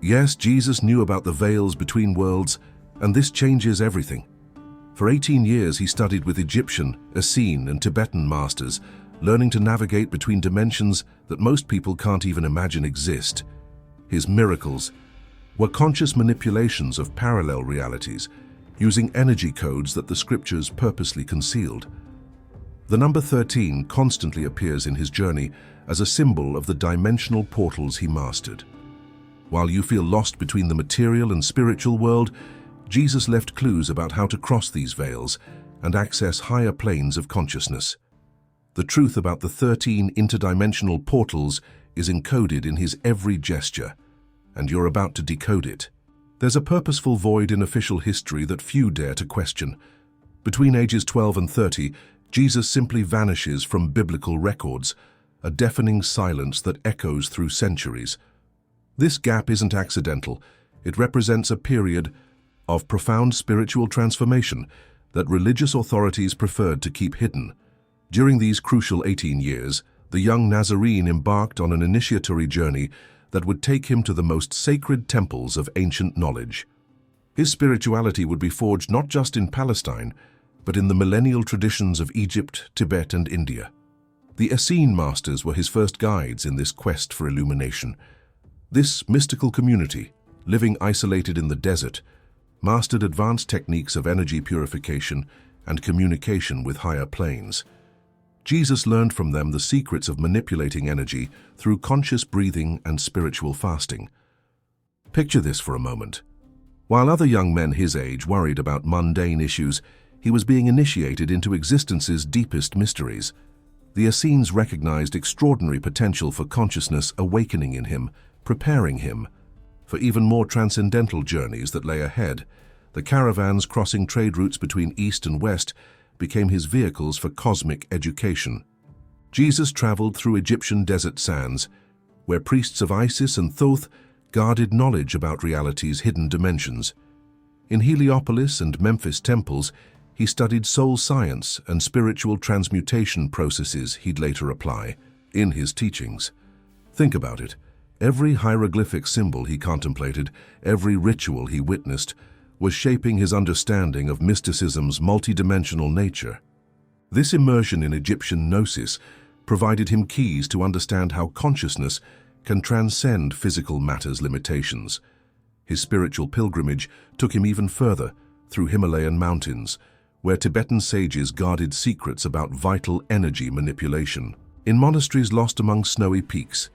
Yes, Jesus knew about the veils between worlds, and this changes everything. For 18 years he studied with Egyptian, Essene, and Tibetan masters, learning to navigate between dimensions that most people can't even imagine exist. His miracles were conscious manipulations of parallel realities, using energy codes that the scriptures purposely concealed. The number 13 constantly appears in his journey as a symbol of the dimensional portals he mastered. While you feel lost between the material and spiritual world, Jesus left clues about how to cross these veils and access higher planes of consciousness. The truth about the 13 interdimensional portals is encoded in his every gesture, and you're about to decode it. There's a purposeful void in official history that few dare to question. Between ages 12 and 30, Jesus simply vanishes from biblical records, a deafening silence that echoes through centuries. This gap isn't accidental. It represents a period of profound spiritual transformation that religious authorities preferred to keep hidden. During these crucial 18 years, the young Nazarene embarked on an initiatory journey that would take him to the most sacred temples of ancient knowledge. His spirituality would be forged not just in Palestine, but in the millennial traditions of Egypt, Tibet, and India. The Essene masters were his first guides in this quest for illumination. This mystical community, living isolated in the desert, mastered advanced techniques of energy purification and communication with higher planes. Jesus learned from them the secrets of manipulating energy through conscious breathing and spiritual fasting. Picture this for a moment. While other young men his age worried about mundane issues, he was being initiated into existence's deepest mysteries. The Essenes recognized extraordinary potential for consciousness awakening in him, preparing him for even more transcendental journeys that lay ahead. The caravans crossing trade routes between East and West became his vehicles for cosmic education. Jesus traveled through Egyptian desert sands, where priests of Isis and Thoth guarded knowledge about reality's hidden dimensions. In Heliopolis and Memphis temples, he studied soul science and spiritual transmutation processes he'd later apply in his teachings. Think about it. Every hieroglyphic symbol he contemplated, every ritual he witnessed, was shaping his understanding of mysticism's multidimensional nature. This immersion in Egyptian gnosis provided him keys to understand how consciousness can transcend physical matter's limitations. His spiritual pilgrimage took him even further, through Himalayan mountains, where Tibetan sages guarded secrets about vital energy manipulation. In monasteries lost among snowy peaks,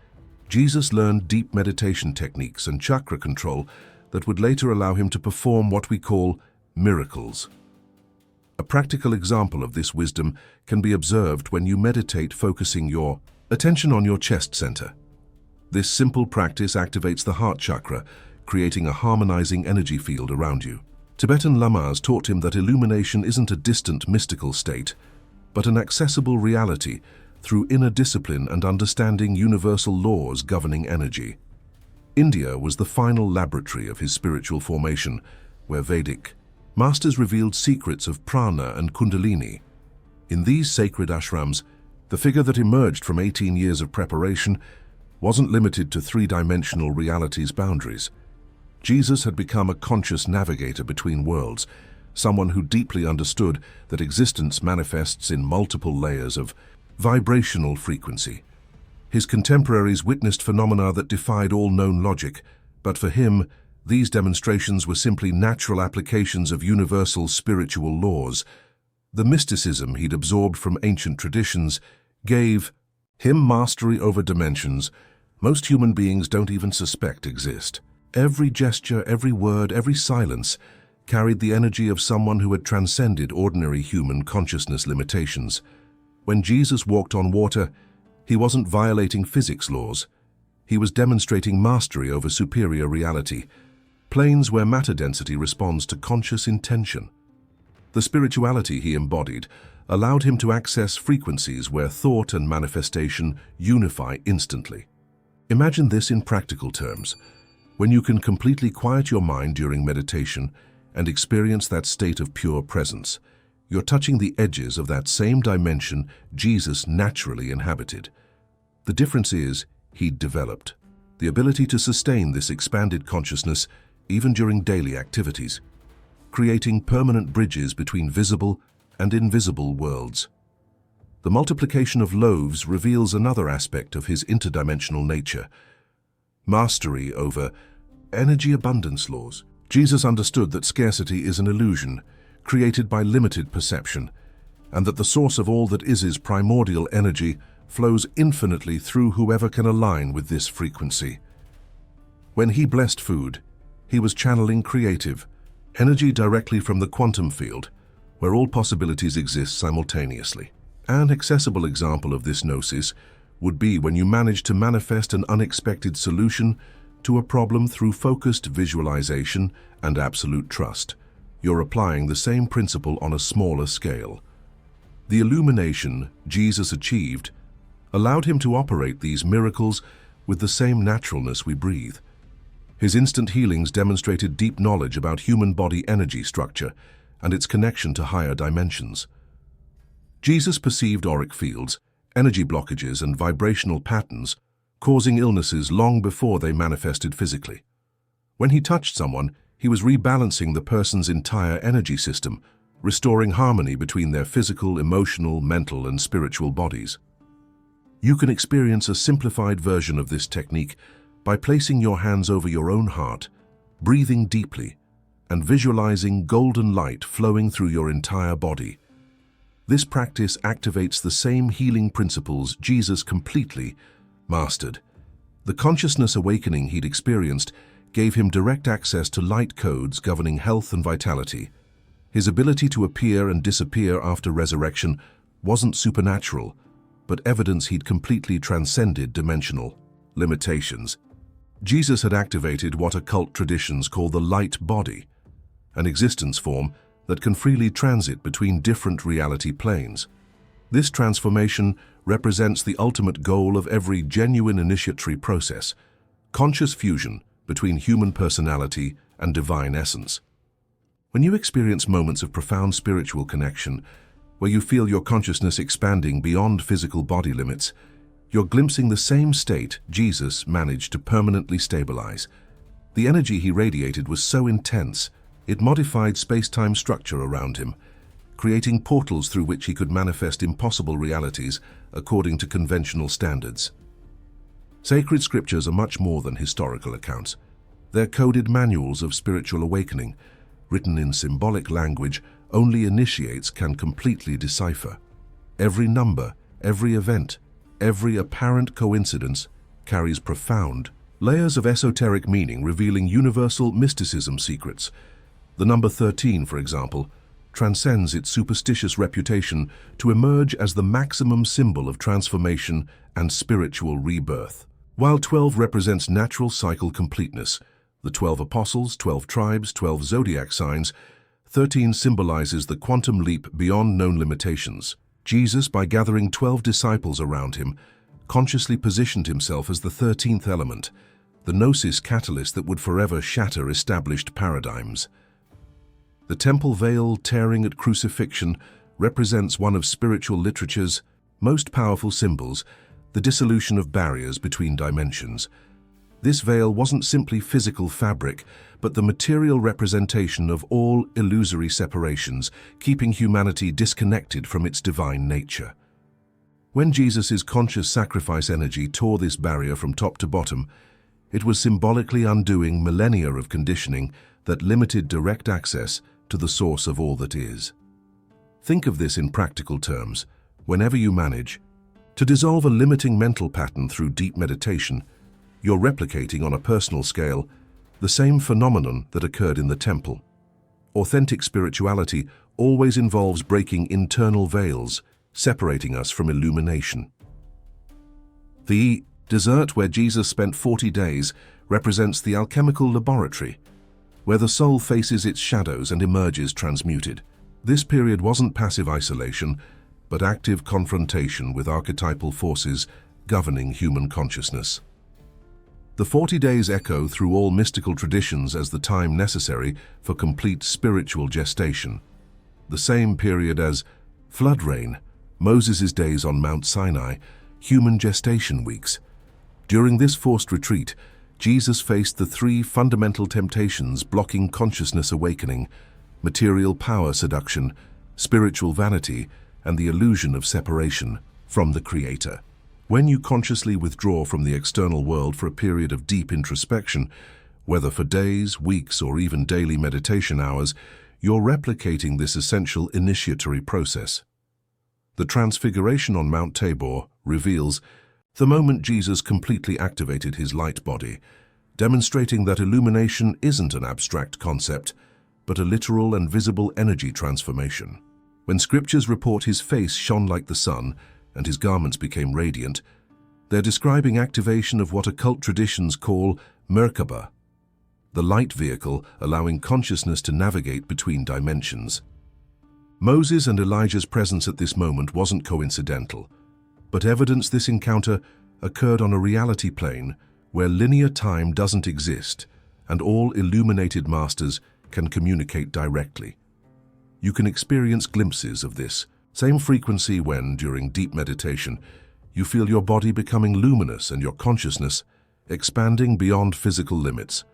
Jesus learned deep meditation techniques and chakra control that would later allow him to perform what we call miracles. A practical example of this wisdom can be observed when you meditate focusing your attention on your chest center. This simple practice activates the heart chakra, creating a harmonizing energy field around you. Tibetan lamas taught him that illumination isn't a distant mystical state, but an accessible reality through inner discipline and understanding universal laws governing energy. India was the final laboratory of his spiritual formation, where Vedic masters revealed secrets of prana and kundalini. In these sacred ashrams, the figure that emerged from 18 years of preparation wasn't limited to three-dimensional reality's boundaries. Jesus had become a conscious navigator between worlds, someone who deeply understood that existence manifests in multiple layers of vibrational frequency. His contemporaries witnessed phenomena that defied all known logic, but for him, these demonstrations were simply natural applications of universal spiritual laws. The mysticism he'd absorbed from ancient traditions gave him mastery over dimensions most human beings don't even suspect exist. Every gesture, every word, every silence carried the energy of someone who had transcended ordinary human consciousness limitations. When Jesus walked on water, he wasn't violating physics laws. He was demonstrating mastery over superior reality, planes where matter density responds to conscious intention. The spirituality he embodied allowed him to access frequencies where thought and manifestation unify instantly. Imagine this in practical terms. When you can completely quiet your mind during meditation and experience that state of pure presence, you're touching the edges of that same dimension Jesus naturally inhabited. The difference is, he'd developed the ability to sustain this expanded consciousness even during daily activities, creating permanent bridges between visible and invisible worlds. The multiplication of loaves reveals another aspect of his interdimensional nature: mastery over energy abundance laws. Jesus understood that scarcity is an illusion created by limited perception, and that the source of all that is primordial energy flows infinitely through whoever can align with this frequency. When he blessed food, he was channeling creative energy directly from the quantum field, where all possibilities exist simultaneously. An accessible example of this gnosis would be when you manage to manifest an unexpected solution to a problem through focused visualization and absolute trust. You're applying the same principle on a smaller scale. The illumination Jesus achieved allowed him to operate these miracles with the same naturalness we breathe. His instant healings demonstrated deep knowledge about human body energy structure and its connection to higher dimensions. Jesus perceived auric fields, energy blockages, and vibrational patterns causing illnesses long before they manifested physically. When he touched someone, he was rebalancing the person's entire energy system, restoring harmony between their physical, emotional, mental, and spiritual bodies. You can experience a simplified version of this technique by placing your hands over your own heart, breathing deeply, and visualizing golden light flowing through your entire body. This practice activates the same healing principles Jesus completely mastered. The consciousness awakening he'd experienced gave him direct access to light codes governing health and vitality. His ability to appear and disappear after resurrection wasn't supernatural, but evidence he'd completely transcended dimensional limitations. Jesus had activated what occult traditions call the light body, an existence form that can freely transit between different reality planes. This transformation represents the ultimate goal of every genuine initiatory process: conscious fusion between human personality and divine essence. When you experience moments of profound spiritual connection, where you feel your consciousness expanding beyond physical body limits, you're glimpsing the same state Jesus managed to permanently stabilize. The energy he radiated was so intense, it modified space-time structure around him, creating portals through which he could manifest impossible realities according to conventional standards. Sacred scriptures are much more than historical accounts. They're coded manuals of spiritual awakening, written in symbolic language only initiates can completely decipher. Every number, every event, every apparent coincidence carries profound layers of esoteric meaning revealing universal mysticism secrets. The number 13, for example, transcends its superstitious reputation to emerge as the maximum symbol of transformation and spiritual rebirth. While 12 represents natural cycle completeness, the 12 apostles, 12 tribes, 12 zodiac signs, 13 symbolizes the quantum leap beyond known limitations. Jesus, by gathering 12 disciples around him, consciously positioned himself as the 13th element, the gnosis catalyst that would forever shatter established paradigms. The temple veil tearing at crucifixion represents one of spiritual literature's most powerful symbols, the dissolution of barriers between dimensions. This veil wasn't simply physical fabric, but the material representation of all illusory separations, keeping humanity disconnected from its divine nature. When Jesus' conscious sacrifice energy tore this barrier from top to bottom, it was symbolically undoing millennia of conditioning that limited direct access to the source of all that is. Think of this in practical terms. Whenever you manage to dissolve a limiting mental pattern through deep meditation, you're replicating on a personal scale the same phenomenon that occurred in the temple. Authentic spirituality always involves breaking internal veils, separating us from illumination. The desert where Jesus spent 40 days represents the alchemical laboratory, where the soul faces its shadows and emerges transmuted. This period wasn't passive isolation, but active confrontation with archetypal forces governing human consciousness. The 40 days echo through all mystical traditions as the time necessary for complete spiritual gestation. The same period as flood rain, Moses' days on Mount Sinai, human gestation weeks. During this forced retreat, Jesus faced the three fundamental temptations blocking consciousness awakening: material power seduction, spiritual vanity, and the illusion of separation from the Creator. When you consciously withdraw from the external world for a period of deep introspection, whether for days, weeks, or even daily meditation hours, you're replicating this essential initiatory process. The Transfiguration on Mount Tabor reveals the moment Jesus completely activated his light body, demonstrating that illumination isn't an abstract concept, but a literal and visible energy transformation. When scriptures report his face shone like the sun and his garments became radiant, they're describing activation of what occult traditions call Merkaba, the light vehicle allowing consciousness to navigate between dimensions. Moses and Elijah's presence at this moment wasn't coincidental, but evidence this encounter occurred on a reality plane where linear time doesn't exist and all illuminated masters can communicate directly. You can experience glimpses of this same frequency when, during deep meditation, you feel your body becoming luminous and your consciousness expanding beyond physical limits.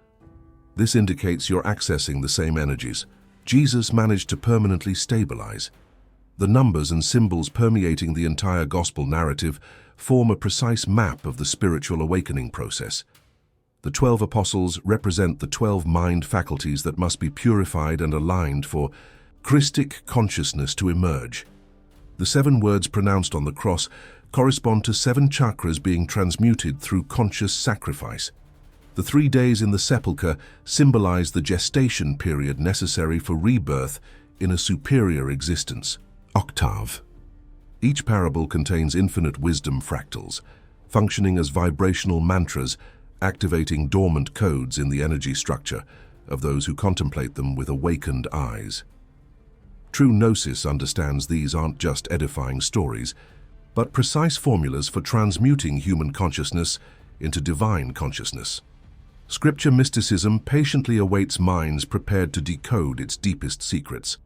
This indicates you're accessing the same energies Jesus managed to permanently stabilize. The numbers and symbols permeating the entire gospel narrative form a precise map of the spiritual awakening process. The 12 apostles represent the 12 mind faculties that must be purified and aligned for Christic consciousness to emerge. The 7 words pronounced on the cross correspond to 7 chakras being transmuted through conscious sacrifice. The 3 days in the sepulchre symbolize the gestation period necessary for rebirth in a superior existence. Octave. Each parable contains infinite wisdom fractals, functioning as vibrational mantras, activating dormant codes in the energy structure of those who contemplate them with awakened eyes. True gnosis understands these aren't just edifying stories, but precise formulas for transmuting human consciousness into divine consciousness. Scripture mysticism patiently awaits minds prepared to decode its deepest secrets.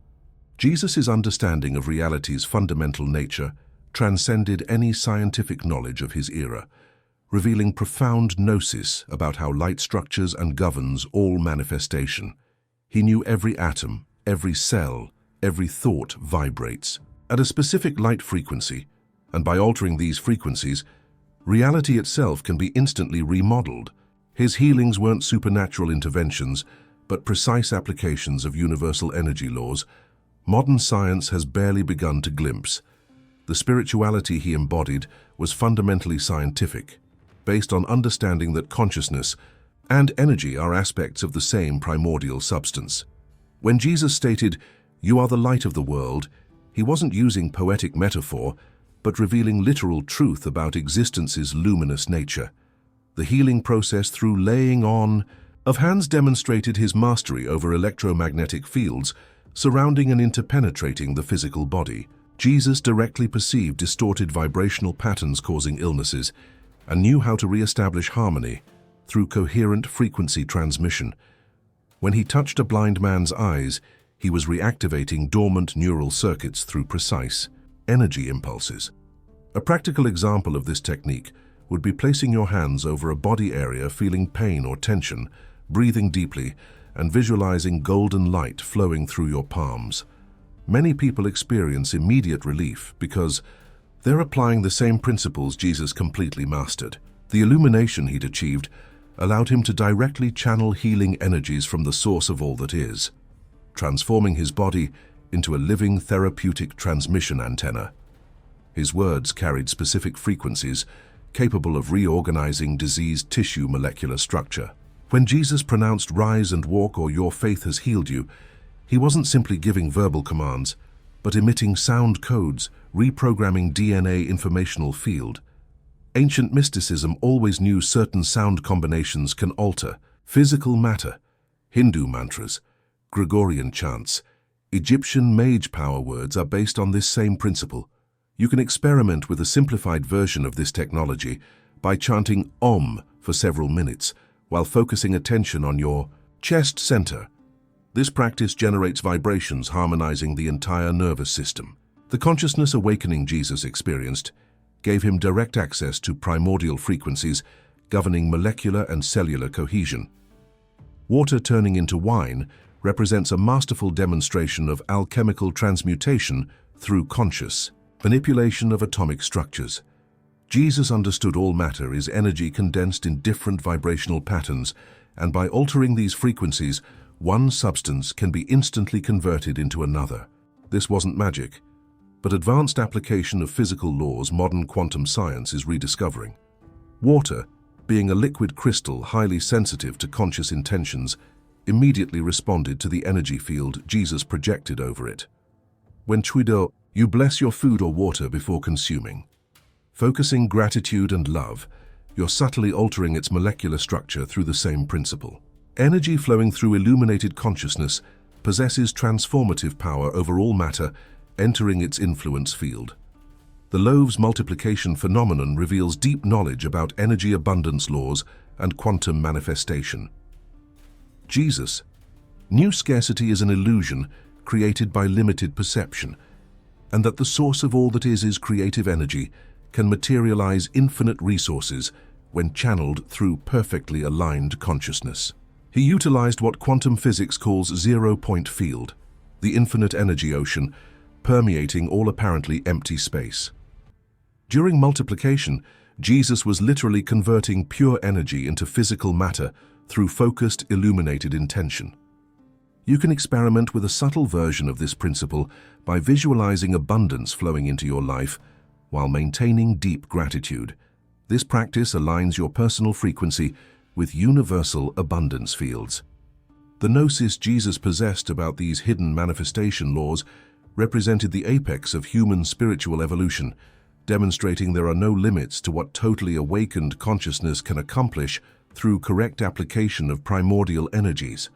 Jesus' understanding of reality's fundamental nature transcended any scientific knowledge of his era, revealing profound gnosis about how light structures and governs all manifestation. He knew every atom, every cell, every thought vibrates at a specific light frequency, and by altering these frequencies, reality itself can be instantly remodeled. His healings weren't supernatural interventions, but precise applications of universal energy laws modern science has barely begun to glimpse. The spirituality he embodied was fundamentally scientific, based on understanding that consciousness and energy are aspects of the same primordial substance. When Jesus stated, "You are the light of the world," he wasn't using poetic metaphor, but revealing literal truth about existence's luminous nature. The healing process through laying on of hands demonstrated his mastery over electromagnetic fields surrounding and interpenetrating the physical body. Jesus directly perceived distorted vibrational patterns causing illnesses and knew how to re-establish harmony through coherent frequency transmission. When he touched a blind man's eyes, he was reactivating dormant neural circuits through precise energy impulses. A practical example of this technique would be placing your hands over a body area feeling pain or tension, breathing deeply, and visualizing golden light flowing through your palms. Many people experience immediate relief because they're applying the same principles Jesus completely mastered. The illumination he'd achieved allowed him to directly channel healing energies from the source of all that is, transforming his body into a living therapeutic transmission antenna. His words carried specific frequencies capable of reorganizing diseased tissue molecular structure. When Jesus pronounced "Rise and walk, or your faith has healed you," he wasn't simply giving verbal commands, but emitting sound codes, reprogramming DNA informational field. Ancient mysticism always knew certain sound combinations can alter physical matter. Hindu mantras, Gregorian chants, Egyptian mage power words are based on this same principle. You can experiment with a simplified version of this technology by chanting Om for several minutes, while focusing attention on your chest center. This practice generates vibrations harmonizing the entire nervous system. The consciousness awakening Jesus experienced gave him direct access to primordial frequencies governing molecular and cellular cohesion. Water turning into wine represents a masterful demonstration of alchemical transmutation through conscious manipulation of atomic structures. Jesus understood all matter is energy condensed in different vibrational patterns, and by altering these frequencies, one substance can be instantly converted into another. This wasn't magic, but advanced application of physical laws modern quantum science is rediscovering. Water, being a liquid crystal highly sensitive to conscious intentions, immediately responded to the energy field Jesus projected over it. When Chuido, you bless your food or water before consuming. Focusing gratitude and love, you're subtly altering its molecular structure through the same principle. Energy flowing through illuminated consciousness possesses transformative power over all matter, entering its influence field. The loaves multiplication phenomenon reveals deep knowledge about energy abundance laws and quantum manifestation. Jesus knew scarcity is an illusion created by limited perception, and that the source of all that is creative energy, can materialize infinite resources when channeled through perfectly aligned consciousness. He utilized what quantum physics calls zero-point field, the infinite energy ocean, permeating all apparently empty space. During multiplication, Jesus was literally converting pure energy into physical matter through focused, illuminated intention. You can experiment with a subtle version of this principle by visualizing abundance flowing into your life while maintaining deep gratitude. This practice aligns your personal frequency with universal abundance fields. The gnosis Jesus possessed about these hidden manifestation laws represented the apex of human spiritual evolution, demonstrating there are no limits to what totally awakened consciousness can accomplish through correct application of primordial energies.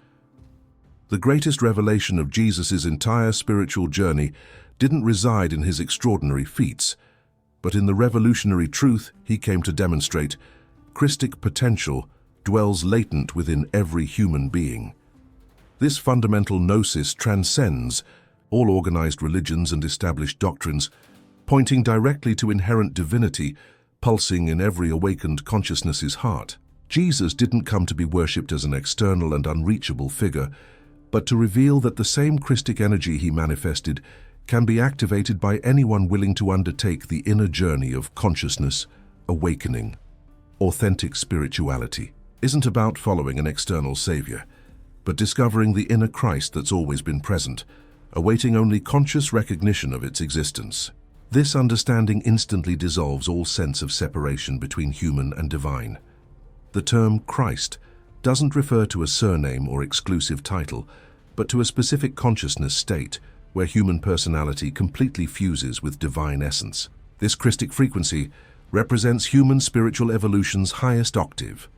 The greatest revelation of Jesus' entire spiritual journey didn't reside in his extraordinary feats, but in the revolutionary truth he came to demonstrate: Christic potential dwells latent within every human being. This fundamental gnosis transcends all organized religions and established doctrines, pointing directly to inherent divinity pulsing in every awakened consciousness's heart. Jesus didn't come to be worshipped as an external and unreachable figure, but to reveal that the same Christic energy he manifested can be activated by anyone willing to undertake the inner journey of consciousness, awakening. Authentic spirituality isn't about following an external savior, but discovering the inner Christ that's always been present, awaiting only conscious recognition of its existence. This understanding instantly dissolves all sense of separation between human and divine. The term Christ doesn't refer to a surname or exclusive title, but to a specific consciousness state where human personality completely fuses with divine essence. This Christic frequency represents human spiritual evolution's highest octave,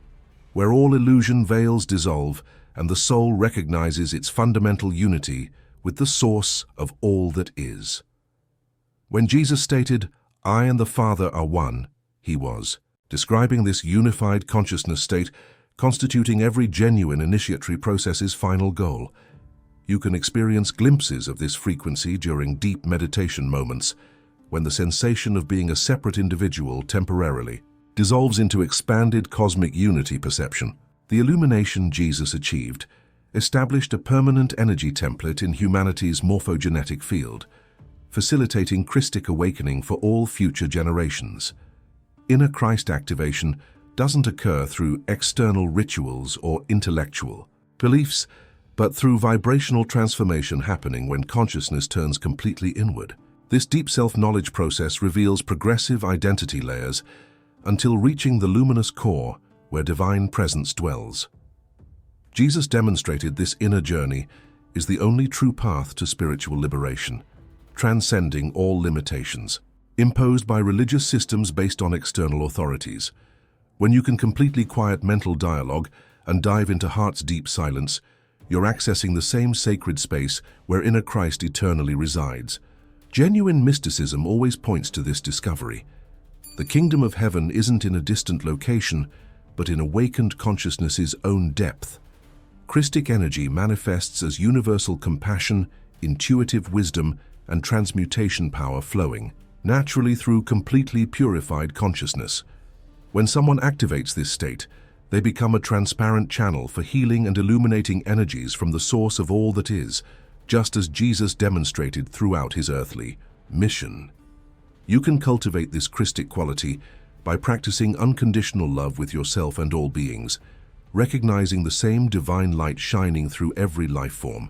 where all illusion veils dissolve and the soul recognizes its fundamental unity with the source of all that is. When Jesus stated, "I and the Father are one," he was describing this unified consciousness state constituting every genuine initiatory process's final goal. You can experience glimpses of this frequency during deep meditation moments, when the sensation of being a separate individual temporarily dissolves into expanded cosmic unity perception. The illumination Jesus achieved established a permanent energy template in humanity's morphogenetic field, facilitating Christic awakening for all future generations. Inner Christ activation doesn't occur through external rituals or intellectual beliefs, but through vibrational transformation happening when consciousness turns completely inward. This deep self-knowledge process reveals progressive identity layers until reaching the luminous core where divine presence dwells. Jesus demonstrated this inner journey is the only true path to spiritual liberation, transcending all limitations imposed by religious systems based on external authorities. When you can completely quiet mental dialogue and dive into heart's deep silence, you're accessing the same sacred space where inner Christ eternally resides. Genuine mysticism always points to this discovery. The kingdom of heaven isn't in a distant location, but in awakened consciousness's own depth. Christic energy manifests as universal compassion, intuitive wisdom, and transmutation power flowing naturally through completely purified consciousness. When someone activates this state, they become a transparent channel for healing and illuminating energies from the source of all that is, just as Jesus demonstrated throughout his earthly mission. You can cultivate this Christic quality by practicing unconditional love with yourself and all beings, recognizing the same divine light shining through every life form.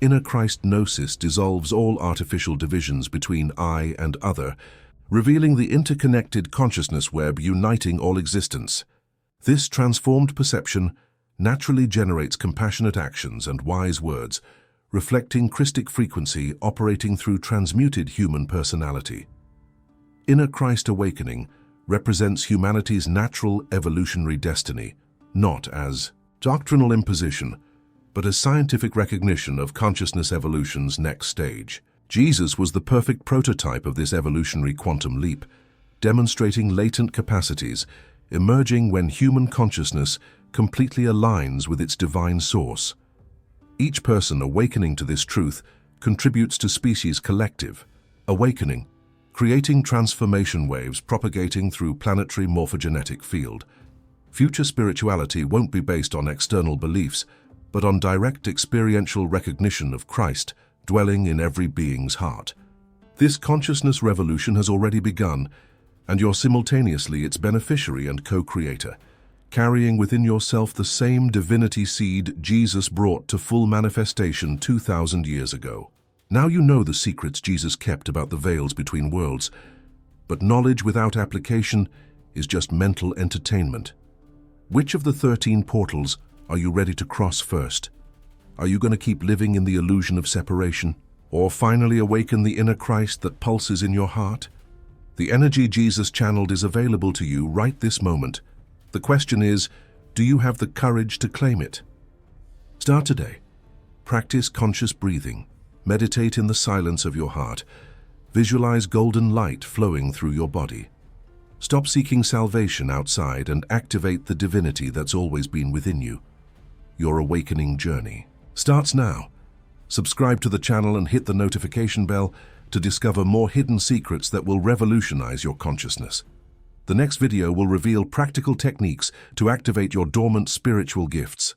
Inner Christ gnosis dissolves all artificial divisions between I and other, revealing the interconnected consciousness web uniting all existence. This transformed perception naturally generates compassionate actions and wise words, reflecting Christic frequency operating through transmuted human personality. Inner Christ awakening represents humanity's natural evolutionary destiny, not as doctrinal imposition, but as scientific recognition of consciousness evolution's next stage. Jesus was the perfect prototype of this evolutionary quantum leap, demonstrating latent capacities emerging when human consciousness completely aligns with its divine source. Each person awakening to this truth contributes to species' collective awakening, creating transformation waves propagating through planetary morphogenetic field. Future spirituality won't be based on external beliefs, but on direct experiential recognition of Christ dwelling in every being's heart. This consciousness revolution has already begun, and you're simultaneously its beneficiary and co-creator, carrying within yourself the same divinity seed Jesus brought to full manifestation 2,000 years ago. Now you know the secrets Jesus kept about the veils between worlds, but knowledge without application is just mental entertainment. Which of the 13 portals are you ready to cross first? Are you going to keep living in the illusion of separation, or finally awaken the inner Christ that pulses in your heart? The energy Jesus channeled is available to you right this moment. The question is, do you have the courage to claim it? Start today. Practice conscious breathing. Meditate in the silence of your heart. Visualize golden light flowing through your body. Stop seeking salvation outside and activate the divinity that's always been within you. Your awakening journey starts now. Subscribe to the channel and hit the notification bell to discover more hidden secrets that will revolutionize your consciousness. The next video will reveal practical techniques to activate your dormant spiritual gifts.